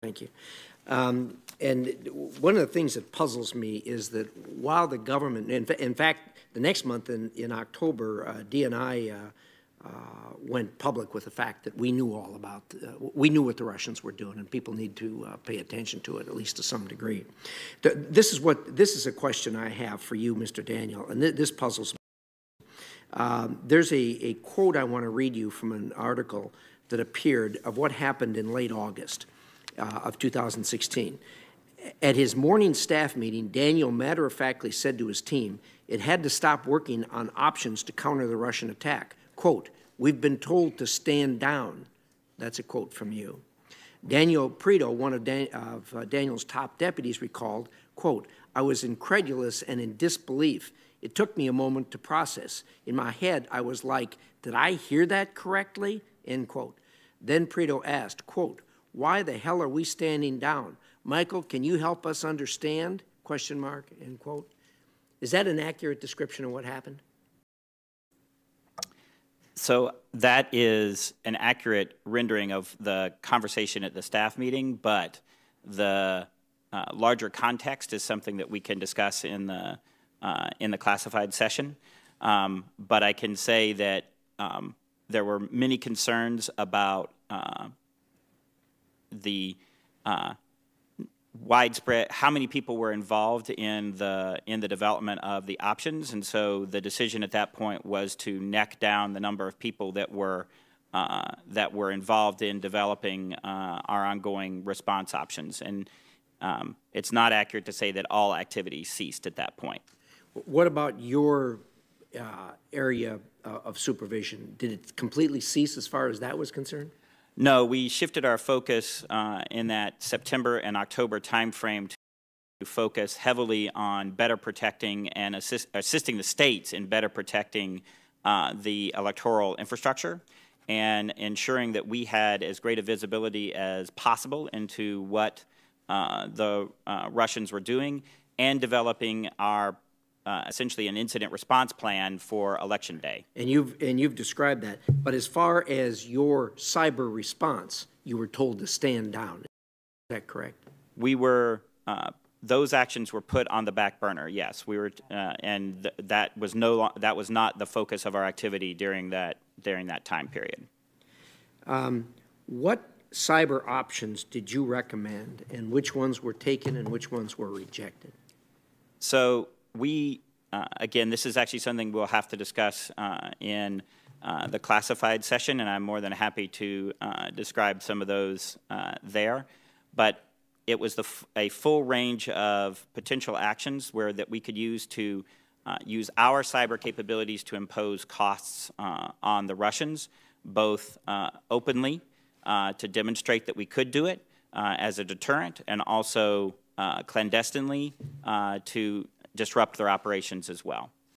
Thank you. And one of the things that puzzles me is that while the government, in fact, the next month in October, DNI went public with the fact that we knew all about, we knew what the Russians were doing, and people need to pay attention to it, at least to some degree. This is a question I have for you, Mr. Daniel, and this puzzles me. There's a quote I want to read you from an article that appeared of what happened in late August of 2016. At his morning staff meeting, Daniel matter-of-factly said to his team it had to stop working on options to counter the Russian attack. Quote, "We've been told to stand down." That's a quote from you. Daniel Preto, one of Daniel's top deputies, recalled, quote, "I was incredulous and in disbelief. It took me a moment to process. In my head, I was like, did I hear that correctly?" End quote. Then Preto asked, quote, "Why the hell are we standing down? Michael, can you help us understand?" Question mark, end quote. Is that an accurate description of what happened? So that is an accurate rendering of the conversation at the staff meeting, but the larger context is something that we can discuss in the classified session. But I can say that there were many concerns about the widespread, how many people were involved in the development of the options, and so the decision at that point was to neck down the number of people that were involved in developing our ongoing response options. And it's not accurate to say that all activity ceased at that point. What about your area of supervision? Did it completely cease as far as that was concerned? No, we shifted our focus in that September and October timeframe to focus heavily on better protecting and assisting the states in better protecting the electoral infrastructure and ensuring that we had as great a visibility as possible into what the Russians were doing and developing our essentially an incident response plan for Election Day. And you've described that. But as far as your cyber response, you were told to stand down. Is that correct? We were. Those actions were put on the back burner. Yes, we were, and that was not the focus of our activity during that time period. What cyber options did you recommend, and which ones were taken and which ones were rejected? So we, again, this is actually something we'll have to discuss in the classified session, and I'm more than happy to describe some of those there. But it was a full range of potential actions that we could use to use our cyber capabilities to impose costs on the Russians, both openly to demonstrate that we could do it as a deterrent, and also clandestinely to disrupt their operations as well.